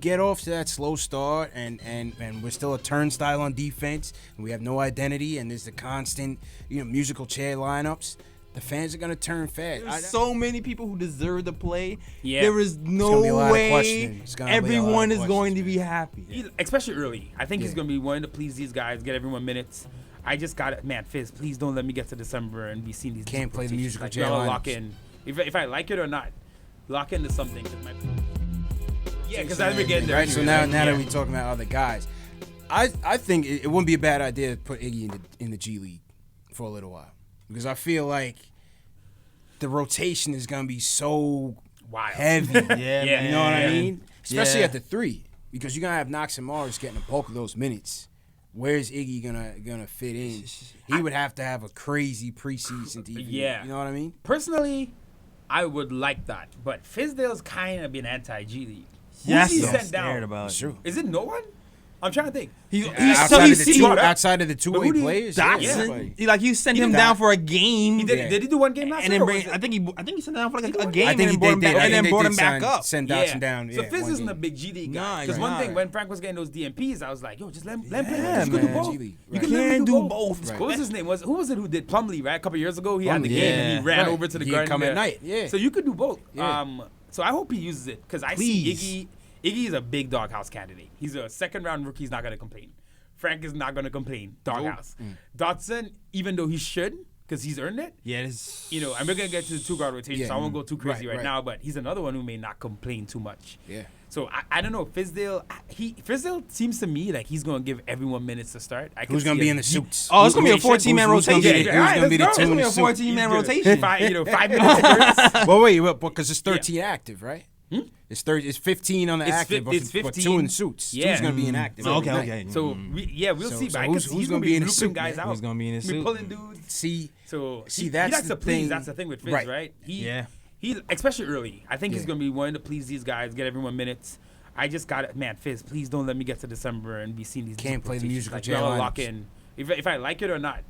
get off to that slow start and we're still a turnstile on defense and we have no identity and there's the constant musical chair lineups, the fans are gonna turn fast. There's so many people who deserve to play. Yeah. There is no way everyone is going to be happy. Especially early. I think he's going to be wanting to please these guys, get everyone minutes. I just got it. Man, Fizz, please don't let me get to December and be seeing these. Can't play the musical like, chair lineups. lock in. If I like it or not, lock into something. Yeah, because I've been getting there. Right, so now that we're talking about other guys, I think it wouldn't be a bad idea to put Iggy in the G League for a little while. Because I feel like the rotation is going to be so wild. Heavy. Yeah, you know what I mean? Especially at the 3. Because you're going to have Knox and Morris getting a bulk of those minutes. Where's Iggy gonna fit in? He would have to have a crazy preseason TV. Yeah. You know what I mean? Personally, I would like that. But Fizdale's kind of been anti-G League. Yes, Who's he I'm sent down? scared about it. True. Is it no one? I'm trying to think. Outside of the two-way players, Dotson. You sent him down for a game. Did he do one game last year? I think he sent him down for like a game I think and then brought him back up. Send Dotson down. So Fizz isn't a big G League guy. Because one thing, when Frank was getting those DMPs, I was like, yo, just let him play. Yeah, You can do both. You can do both. What was his name? Who was it who did Plumlee, right? A couple years ago, he had the game and he ran over to the garden. Come at night, yeah. So you could do both. Yeah. So I hope he uses it because I see Iggy is a big doghouse candidate. He's a second-round rookie. He's not going to complain. Frank is not going to complain. Doghouse. Dotson, even though he should, because he's earned it. Yes. I'm going to get to the two-guard rotation, so I won't go too crazy right now, but he's another one who may not complain too much. Yeah. So I don't know. Fizdale seems to me like he's going to give everyone minutes to start. Who's going to be in the suits? Oh, it's going to be a 14-man rotation. Who's going to be the two in the suit? It's going to be a 14-man rotation. 5 minutes. Well, wait, because it's 13 active, right? It's 15 on the active, but 2 in suits. Yeah. 2's going to be inactive. Okay. So we'll see. But who's going to be in the suit? Guys out. Who's going to be in the suit? Pulling dudes. See, he that's likes the to please. thing. That's the thing with Fizz, right? Yeah. He especially early. I think he's going to be wanting to please these guys, get everyone minutes. I just got it, man. Fizz, please don't let me get to December and be seeing these. Can't play the musical chair lineups. Lock in. If I like it or not,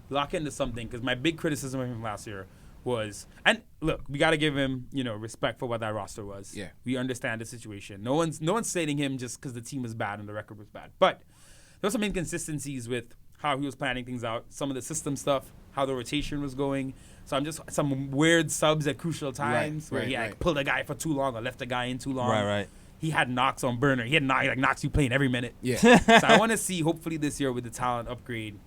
lock into something. Because my big criticism of him last year was, and look, we got to give him, respect for what that roster was. Yeah. We understand the situation. No one's stating him just because the team was bad and the record was bad. But there were some inconsistencies with how he was planning things out, some of the system stuff, how the rotation was going. So I'm just some weird subs at crucial times where he pulled a guy for too long or left a guy in too long. Right. He had Knox on burner. He had Knox you playing every minute. Yeah. So I want to see, hopefully this year with the talent upgrade,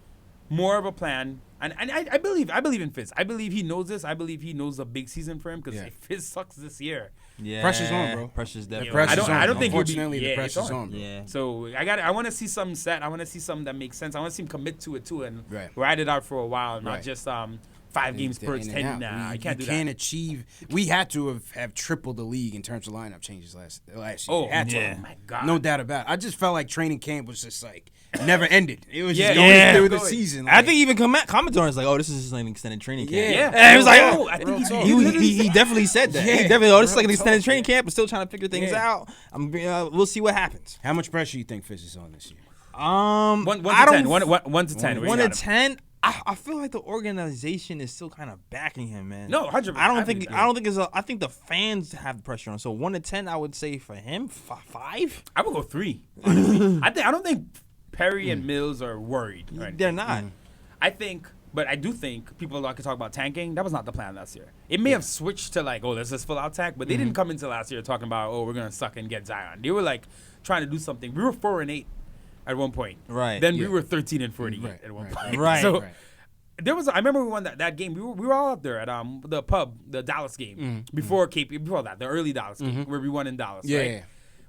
more of a plan. And I believe in Fizz. I believe he knows this. I believe he knows a big season for him because if Fizz sucks this year. Yeah. Pressure's on, bro. Pressure's definitely I don't think Unfortunately, the pressure's on, bro. Yeah. So I want to see something set. I want to see something that makes sense. I want to see him commit to it too and ride it out for a while, not just 5 games per 10. Nah, I can't do that. You can't achieve. We had to have tripled the league in terms of lineup changes last year. Oh, oh my God. No doubt about it. I just felt like training camp was just like never ended. It was just going through the season. I think even commentators like, oh, this is just like an extended training camp. Yeah. And it was like, I think he definitely said that. He definitely, this is like an extended training camp. We're still trying to figure things out. We'll see what happens. How much pressure you think Fizz is on this year? 1 to 10. 1 to 10. I feel like the organization is still kind of backing him, man. No, 100%. I think the fans have the pressure on. So 1 to 10, I would say for him 5. I would go 3. Honestly. I don't think Perry and Mills are worried. Right? They're not. But I do think people like to talk about tanking. That was not the plan last year. It may have switched to like, let's just full out tank, but they didn't come into last year talking about, we're gonna suck and get Zion. They were like trying to do something. We were 4-8 at one point. Right. Then we were 13-40 at one point. Right. So there was. I remember we won that game. We were all up there at the pub, the Dallas game before that, the early Dallas game where we won in Dallas. Yeah. Right?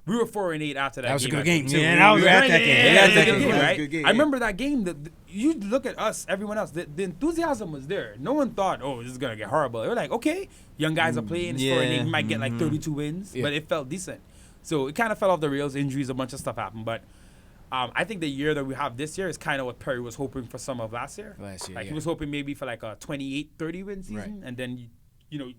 We were 4-8 after that. That was game. a good game too. Yeah, that was we were at that game. That was a Right? good game. I remember that game. You look at us, everyone else. The enthusiasm was there. No one thought, this is gonna get horrible. They were like, okay, young guys are playing. It's 4-8. We might get like 32 wins, but it felt decent. So it kind of fell off the rails. Injuries, a bunch of stuff happened, but. I think the year that we have this year is kind of what Perry was hoping for some of last year. He was hoping maybe for like a 28-30 win season, and then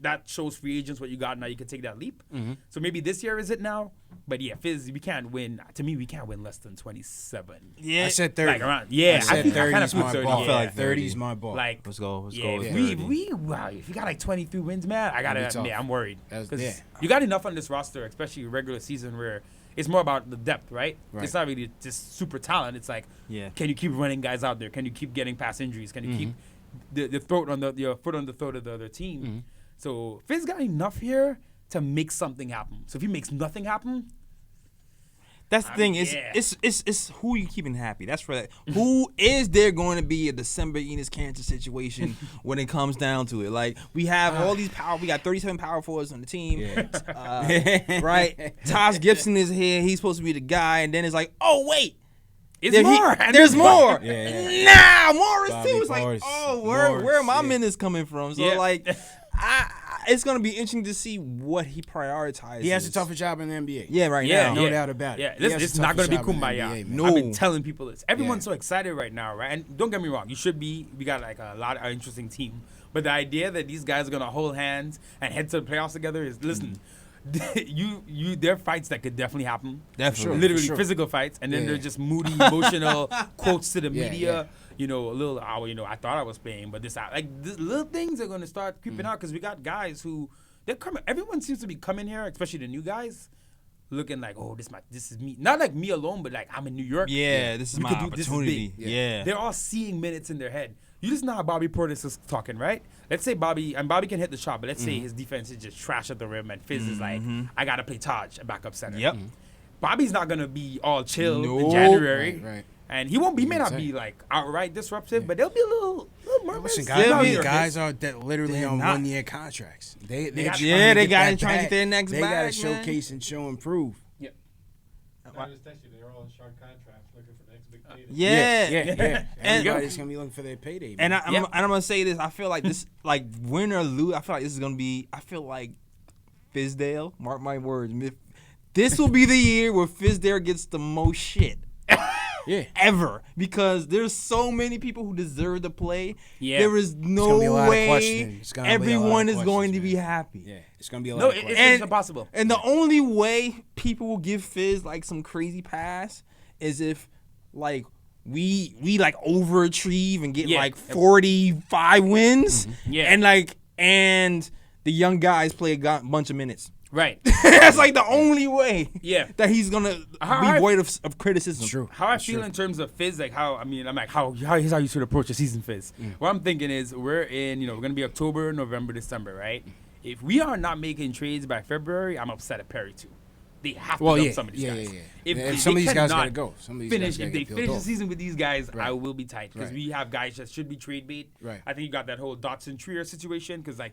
that shows free agents what you got. Now you can take that leap. So maybe this year is it now. But yeah, Fizz, we can't win. To me, we can't win less than 27. Yeah, I said 30. Like around, I said 30 is my 30. ball. I feel like 30 is my ball. Like, let's go. If you got like 23 wins, man, I'm worried. Because you got enough on this roster, especially regular season, where it's more about the depth, right? It's not really just super talent. It's like, can you keep running guys out there? Can you keep getting past injuries? Can you keep the throat on your foot on the throat of the other team? So Fizz got enough here to make something happen. So if he makes nothing happen, that's the thing. It's who you keeping happy. That's right. Who is there going to be a December Enos Cancer situation when it comes down to it? Like we have all these power. We got 37 power forwards on the team, right? Taj Gibson is here. He's supposed to be the guy, and then it's like, oh wait. There's more. Nah, Morris too. It's like, oh, where are my minutes coming from? So like, it's gonna be interesting to see what he prioritizes. He has a tougher job in the NBA. Yeah, right now. No doubt about it. Yeah, this not gonna be kumbaya. No. I've been telling people this. Everyone's so excited right now, right? And don't get me wrong, you should be. We got like a lot of interesting team, but the idea that these guys are gonna hold hands and head to the playoffs together is listen. There are fights that could definitely happen. Definitely. Literally physical fights. And then they're just moody, emotional quotes to the media. You know, a little, I thought I was playing, but this little things are going to start creeping out because we got guys who, they're coming. Everyone seems to be coming here, especially the new guys, looking like, oh, this is me. Not like me alone, but like I'm in New York. Yeah, this is my opportunity. They're all seeing minutes in their head. You just know how Bobby Portis is talking, right? Let's say Bobby can hit the shot, but let's say his defense is just trash at the rim, and Fizz is like, I got to play Taj at backup center. Yep. Bobby's not going to be all chill in January. Right. And he may not be like outright disruptive, but they'll be a little murmurs. Listen, guys are literally on 1 year contracts. They got to try to get their next bag. They got to showcase and show and prove. They're all in short contracts looking for the next big payday. Yeah. Everybody's gonna be looking for their payday. And I'm gonna say this. I feel like this, like win or lose. I feel like this is gonna be. I feel like Fizdale. Mark my words. This will be the year where Fizdale gets the most shit. Ever, because there's so many people who deserve to play. There is no way everyone is going to be happy. It's gonna be a lot of questions. It's impossible. And the only way people will give Fizz like some crazy pass is if like we like overachieve and get like 45 wins. And the young guys play a bunch of minutes. Right. That's like the only way that he's going to be void of criticism. True. How I feel in terms of Fizz, like how here's how you should approach a season, Fizz. What I'm thinking is we're going to be October, November, December, right? If we are not making trades by February, I'm upset at Perry too. They have to dump some of these guys. If some of these guys gotta go. If they finish the season with these guys, I will be tight because we have guys that should be trade bait. Right. I think you got that whole Dotson Trier situation because I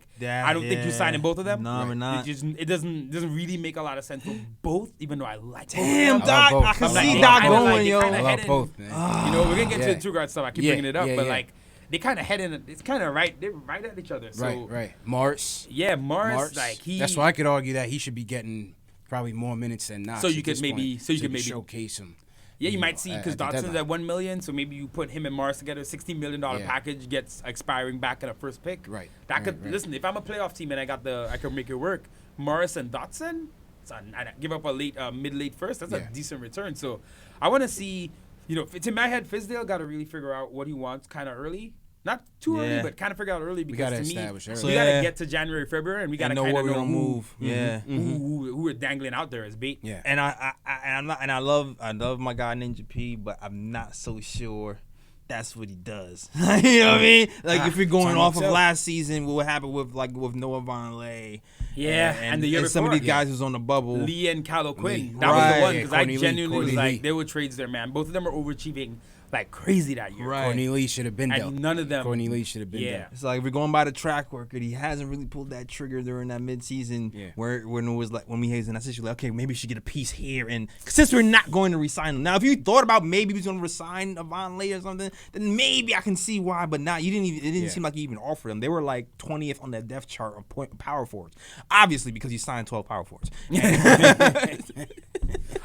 don't think you're signing both of them. No, we're not. It doesn't really make a lot of sense for both, even though I like both. Damn, Doc, I can see Doc going, yo. I love both, man. We're gonna get to the two guard stuff. I keep bringing it up, but like. They kind of head in. It's kind of right. They're right at each other. So, right. Morris. Yeah, Morris. Like That's why I could argue that he should be getting probably more minutes than not. So you could maybe showcase him. Yeah, you might see because Dotson's at $1 million. So maybe you put him and Morris together. $16 million package gets expiring back at a first pick. Right. That could listen. If I'm a playoff team and I can make it work. Morris and Dotson. I give up a mid-late first. That's a decent return. So I want to see. To my head, Fizdale got to really figure out what he wants kind of early. Not too early, but kind of figure out early because to me, we got to get to January, February, and we got to kind of know move. Who we're dangling out there as bait. Yeah. And I love my guy Ninja P, but I'm not so sure that's what he does. You know what I mean? Like if you're going off of last season, what happened with Noah Vonleh? And the year before, some of these guys was on the bubble. Lee and Calo Quinn. That was the one because I genuinely was like, they were trades there, man. Both of them are overachieving like crazy that year. Right. Courtney Lee should have been there. None of them. Courtney Lee should have been there. It's like if we're going by the track record, he hasn't really pulled that trigger during that midseason where it was like when we was in that situation, like, okay, maybe we should get a piece here. And since we're not going to resign him. Now, if you thought about maybe he was going to resign Vonleh or something, then maybe I can see why. But not, it didn't seem like you even offered them. They were like 20th on that depth chart of power forwards. Obviously, because you signed 12 power forwards.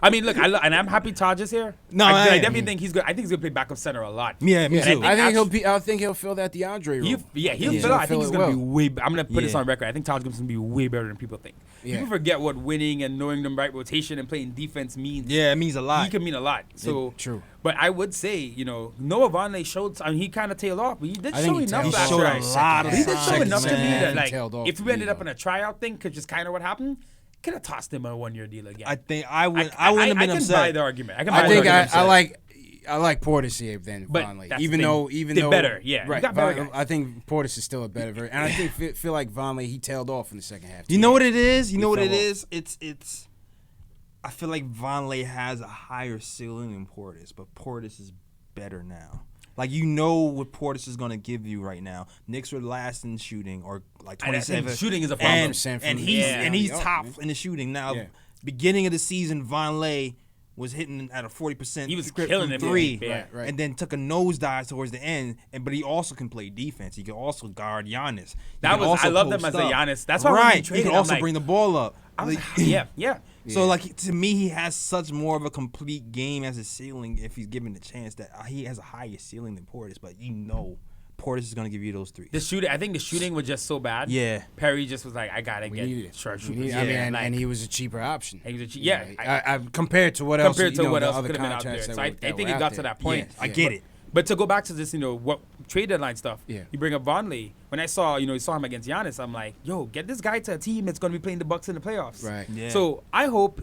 I mean, look, and I'm happy Taj is here. No, I definitely think he's good. I think he's gonna play backup center a lot. Yeah, me too. I think he'll fill that DeAndre role. He'll fill it. I think he's gonna be way. I'm gonna put this on record. I think Taj Gibson's gonna be way better than people think. People forget what winning and knowing the right rotation and playing defense means. Yeah, it means a lot. He can mean a lot. So true. But I would say, Noah Vonleh showed. I mean, he kind of tailed off, but he did show enough. He showed a lot of He did show enough to me that, like, off if we ended up in a tryout thing, because just kind of what happened. could have tossed him a 1-year deal again. I think I wouldn't have been I can upset. buy the argument. I like Portis here than But Vonleh. that's Even the though they're better. Yeah, you right. got better guys. I think Portis is still a better version, and I feel like Vonleh, he tailed off in the second half. You know what it is? He You know what fell it off. is? It's. I feel like Vonleh has a higher ceiling than Portis, but Portis is better now. Like, you know what Portis is going to give you right now. Knicks were last in shooting, or like And I think 27. shooting is a problem. And he's top in the shooting. Now, beginning of the season, Vonleh was hitting at a 40%. He was script killing from it. three, Right. and then took a nosedive towards the end. But he also can play defense. He can also guard Giannis. I love them as a Giannis. That's why when he He traded, can I'm also like, bring the ball up. yeah. So, like, to me, he has such more of a complete game as a ceiling if he's given the chance that he has a higher ceiling than Portis. But you know, Portis is going to give you those threes. I think the shooting was just so bad. Yeah. Perry just was like, I got to needed get it. short We shooters. need- and he was a cheaper option. He was a I compared to what else? compared to what else the could other have been out there. contracts So I that think were it got out to there. that point. I get it. But to go back to this, what trade deadline stuff, Yeah. you bring up Vonleh. When I saw him against Giannis, I'm like, yo, get this guy to a team that's going to be playing the Bucks in the playoffs. Right. Yeah. So I will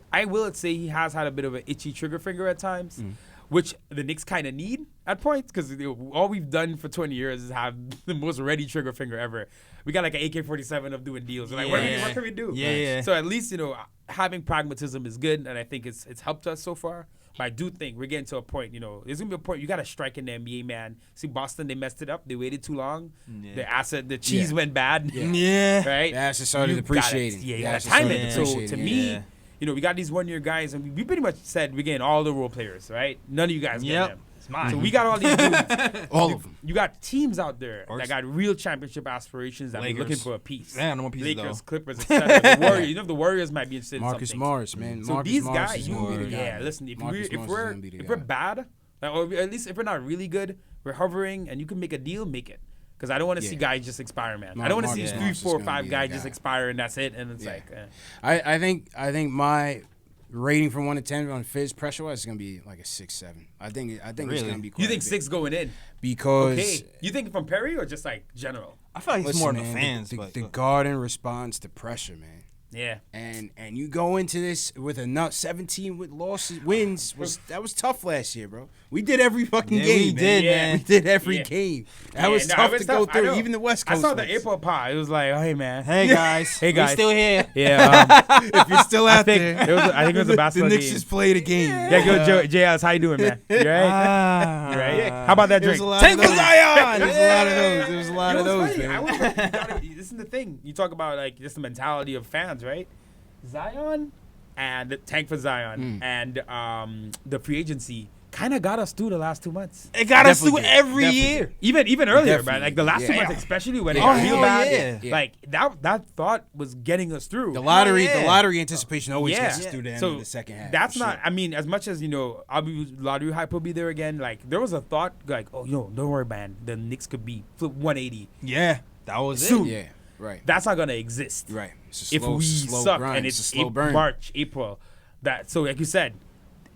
say he has had a bit of an itchy trigger finger at times, which the Knicks kind of need at points because all we've done for 20 years is have the most ready trigger finger ever. We got like an AK-47 of doing deals. We're like, what can we do? Yeah. So at least, having pragmatism is good, and I think it's helped us so far. But I do think we're getting to a point, there's going to be a point you got to strike in the NBA, man. See, Boston, they messed it up. They waited too long. Yeah. The cheese went bad. Yeah. Right? The asset started depreciating. You The got to asset time started it. So depreciating, to yeah. me, we got these 1-year guys, and we pretty much said we're getting all the role players, right? None of you guys get them. It's mine. So we got all these dudes. All of them. You got teams out there Or that got real championship aspirations that are Lakers. looking for a piece. Yeah, no more pieces, Lakers, though. Clippers, etc. The Warriors. The Warriors might be interested in Marcus something. Morris, man. So Marcus these Morris guys, is gonna be the guy. listen, if Marcus Morris is we're gonna be the if guy. we're bad, or at least if we're not really good, we're hovering, and you can make a deal, make it. Because I don't want to see guys just expire, man. I don't want to see Marcus 3, Morris is 4, gonna 5 be the guys guy. just expire and that's it. And it's I think my rating from 1 to 10 on Fizz pressure wise is gonna be like a 6-7. I think it's gonna be. Quite you think a bit. 6 going in? Because Okay. You think from Perry or just like general? I feel like it's listen, more man, than the fans. The Garden responds to pressure, man. Yeah. And you go into this with enough 17 with wins that was tough last year, bro. We did every fucking game. we did, man. We did every Yeah. game. That was tough to go through. Even the West Coast. I saw the was. April pie. It was like, hey man, Hey guys, Hey, guys. we still here. yeah. If you're still out there, I think it was a basketball the Knicks game. just played a game. Yeah, go JS. How you doing, man? You right? You right? How about that There was drink? a lot Tank of for those. Zion. There was a lot of those. There was a lot of those, Funny. man. This is the thing. You talk about like just the mentality of fans, right? Zion and the tank for Zion and the free agency kind of got us through the last 2 months. It got us Definitely through did. every Definitely year. Even earlier, Definitely. man. Like the last 2 Yeah. months, especially when it Oh, got hell real bad. yeah. Like that thought was getting us through. The lottery, yeah. the lottery anticipation always Yeah. gets us through the end So of the second half. that's for not. sure. I mean, as much as lottery hype will be there again. Like there was a thought, like, oh, don't worry, man. The Knicks could be flip 180 Yeah, that was soon. it. Yeah, right. That's not gonna exist. Right. It's a If slow, we slow suck grind. and a it's slow burn. March, April, so like you said,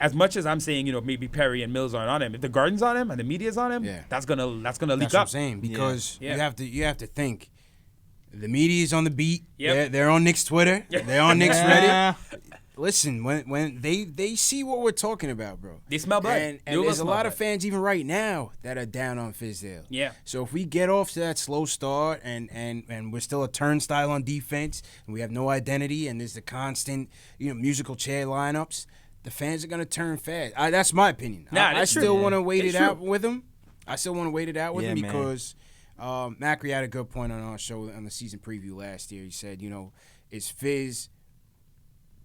as much as I'm saying, maybe Perry and Mills aren't on him, if the Garden's on him and the media's on him, Yeah. that's gonna leak That's what I'm up. saying because Yeah. you have to think. The media's on the beat. Yep. They're on Knicks Twitter. They're on Knicks Yeah. Reddit. Listen, when they see what we're talking about, bro. They smell blood. And They will there's a smell lot of blood. fans even right now that are down on Fizdale. Yeah. So if we get off to that slow start and we're still a turnstile on defense and we have no identity and there's the constant musical chair lineups, the fans are gonna turn fast. That's my opinion. Nah, I that's true. still want to wait It's it true. out with him. I still want to wait it out with Yeah, him man. because Macri had a good point on our show on the season preview last year. He said, is Fizz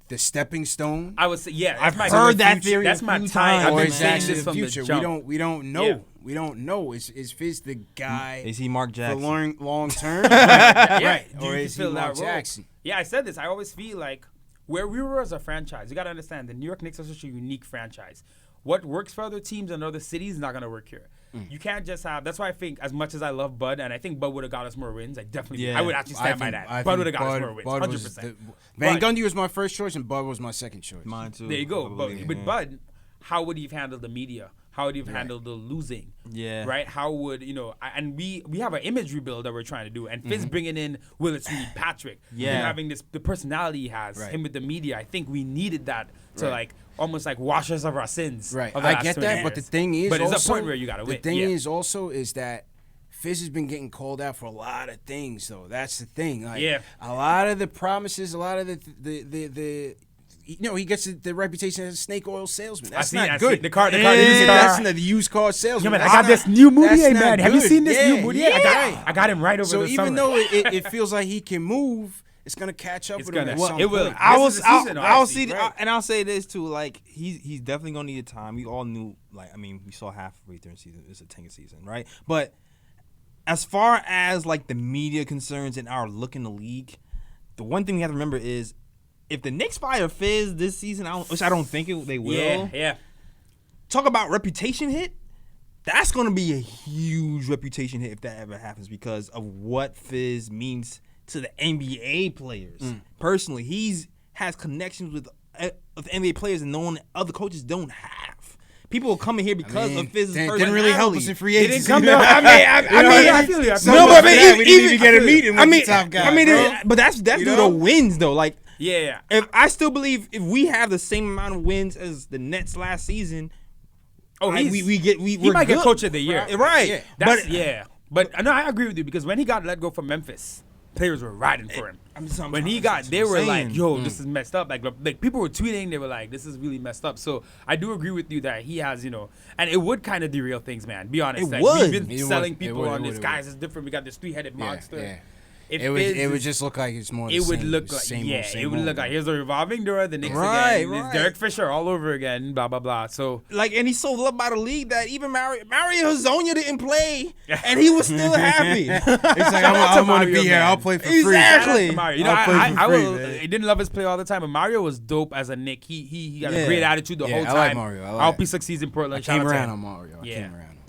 the stepping stone? I would say, yeah. I've that's my heard that theory That's a my few time. times. I've or been is saying actually this the from future? the jump. We don't know. Yeah. We don't know. Is Fizz the guy Is he Mark for Jackson? long term? Yeah. Right. Do Or you is he feel that Mark role? Jackson? Yeah, I said this. I always feel like where we were as a franchise, you got to understand the New York Knicks are such a unique franchise. What works for other teams and other cities is not going to work here. You can't just have. That's why I think, as much as I love Bud, and I think Bud would have got us more wins. I definitely, Yeah. I would actually stand by that. Bud would have got us more wins, 100%. Van But- Gundy was my first choice, and Bud was my second choice. Mine too. There you go. I But believe, with yeah. Bud, how would he have handled the media? How would you handle the losing? Yeah. Right? How would, and we have an image rebuild that we're trying to do. And Fizz bringing in Willis Reed, Patrick. Yeah. And having the personality he has, him with the media. I think we needed that to almost wash us of our sins. Right. Of the I last get 20 that, years. but the thing is but also, it's a point where you got to win. The thing is that Fizz has been getting called out for a lot of things, though. That's the thing. A lot of the promises, a lot of the he gets the reputation as a snake oil salesman. That's not good. The car, that's the used car salesman. Yeah, man, I got this new Moutier, man. Have you seen this new Moutier? Yeah. I got him right over the summer. So even though it feels like he can move, it's gonna catch up with him at some point. It will. I'll say this too. Like he's definitely gonna need time. We all knew. We saw halfway through the season. It's a tanking season, right? But as far as the media concerns and our look in the league, the one thing we have to remember is if the Knicks fire Fizz this season, which I don't think they will. Yeah. Talk about reputation hit. That's gonna be a huge reputation hit if that ever happens because of what Fizz means to the NBA players. Personally, has connections with NBA players and no one other coaches don't have. People will come in here because of Fizz's personality. Didn't really help us in free agency. They didn't come here. I feel you. We didn't even get a meeting with the top guy. But that's due to wins though. Yeah. If I still believe if we have the same amount of wins as the Nets last season, he might might get coach of the year, right? But no, I agree with you because when he got let go from Memphis, players were riding for him. They were like, "Yo, this is messed up." Like people were tweeting, they were like, "This is really messed up." So I do agree with you that he has, and it would kind of derail things, man. Be honest, we've been selling people on this. Guys, it's different. We got this 3-headed monster. Yeah. It would just look like it's more. It would look like here's a revolving door. The Knicks again. It's Derek Fisher all over again. Blah blah blah. So and he's so loved by the league that even Mario Hezonja didn't play, and he was still happy. He's like, I'm gonna be here. I'll play for free. Exactly. I didn't love his play all the time, but Mario was dope as a Knick. He got a great attitude the whole time. I like Mario. I'll be succeeds in Portland. I came around on Mario.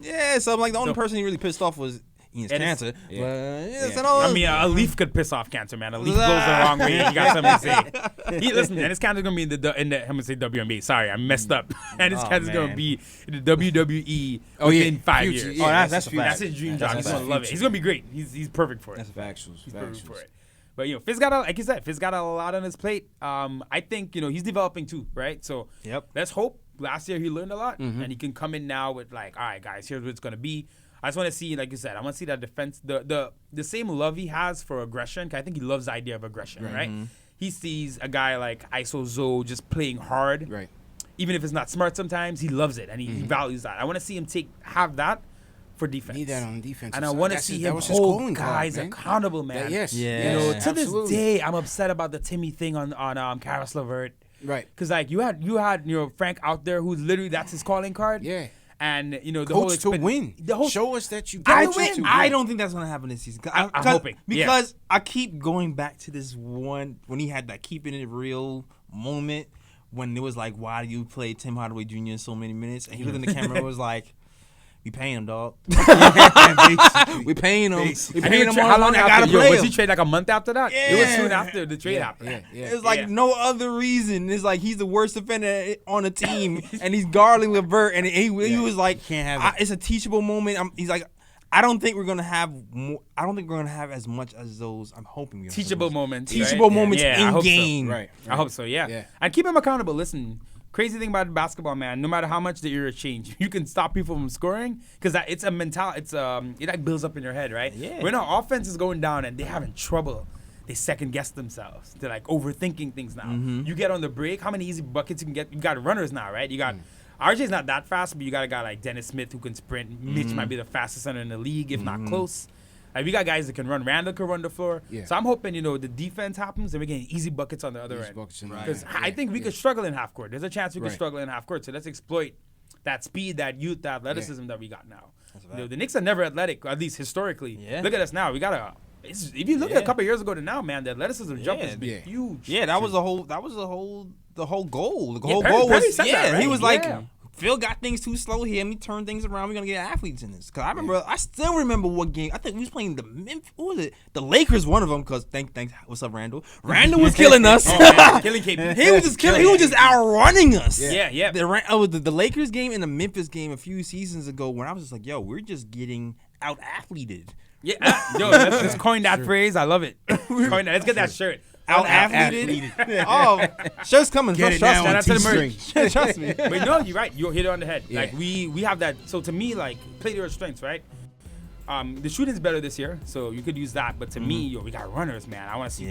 Yeah. So the only person he really pissed off was Ian's cancer. I mean, a leaf could piss off cancer, man. A leaf blows the wrong way. You got something to say. Listen, and his cancer's gonna be in the I'm gonna say WNBA. Sorry, I messed up. And his cancer's gonna be in the WWE within 5 years. That's a fact. That's his dream job. He's gonna love it. He's gonna be great. He's perfect for it. That's factual. He's perfect for it. But Fizz got like you said, Fizz got a lot on his plate. I think he's developing too, right? So let's hope. Last year he learned a lot, and he can come in now with all right, guys, here's what it's gonna be. I just want to see, like you said, I want to see that defense, the same love he has for aggression. 'Cause I think he loves the idea of aggression, right? He sees a guy like ISO Zoe just playing hard, right? Even if it's not smart, sometimes he loves it and he values that. I want to see him have that for defense. Need that on defense, and I want to see him hold guys accountable, man. To this day, I'm upset about the Timmy thing on Karis LeVert, right? Because you had Frank out there who's literally that's his calling card, And the coach whole to win. Show us that you can win. I don't think that's gonna happen this season. I'm hoping because I keep going back to this one when he had that keeping it real moment when it was like, why do you play Tim Hardaway Jr. in so many minutes? And he looked in the camera and was like, "We paying him, dog. We paying him. We paying him. How long I gotta play was him." he traded like a month after that? Yeah. It was soon after the trade happened. It's like no other reason. It's like he's the worst defender on the team, and he's guarding LeVert, and he was like, "Can't have it." It's a teachable moment." He's like, I don't think we're gonna have more. I don't think we're gonna have as much as those. I'm hoping we teachable moments. Teachable moments in game. So. Right. I hope so. Yeah. And keep him accountable. Listen. Crazy thing about basketball, man. No matter how much the era change, you can stop people from scoring because it's a mental. It builds up in your head, right? Yeah. When our offense is going down and they're having trouble, they second guess themselves. They're like overthinking things now. You get on the break. How many easy buckets you can get? You got runners now, right? You got RJ's not that fast, but you got a guy like Dennis Smith who can sprint. Mitch might be the fastest center in the league, if not close. Like we got guys that can run. Randall can run the floor. Yeah. So I'm hoping, the defense happens and we're getting easy buckets on the other end. Because I think we could struggle in half court. There's a chance we could struggle in half court. So let's exploit that speed, that youth, that athleticism that we got now. The Knicks are never athletic, at least historically. Yeah. Look at us now. We got if you look at a couple of years ago to now, man, the athleticism jump has been huge. Yeah, that was the whole goal. The whole Perry goal was said that, right? he was like, Phil got things too slow here. Let me turn things around. We're gonna get athletes in this. Cause I still remember what game. I think we was playing the Memphis. What was it? The Lakers. One of them. Cause thanks. What's up, Randall? Randall was killing us. Killing KP. He was just killing. He was just outrunning us. Yeah. The Lakers game and the Memphis game a few seasons ago when I was just like, yo, we're just getting out athleted. Yeah. Yo, let's coin that phrase. I love it. Coin that. Let's get that shirt. Out athleted. Oh, shirt's coming. Get it now on T-string. Trust me. But no, you're right. You hit it on the head. Yeah. Like we have that. So to me, like play to your strengths, right? The shooting's better this year, so you could use that. But to me, yo, we got runners, man. I want to see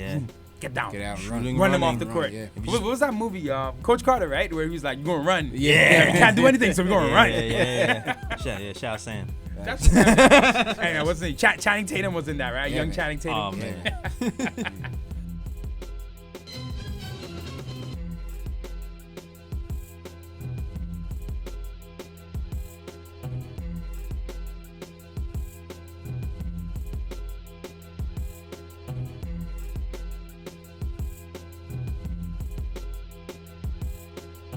get down, Get out, run them off the court. Yeah. What was that movie? Coach Carter, right? Where he was like, "You're gonna run." Yeah. We can't do anything, so we're gonna run. Yeah. Shout out Sam. Hey, wasn't Channing Tatum was in that, right? Yeah, Young man. Channing Tatum. Oh man.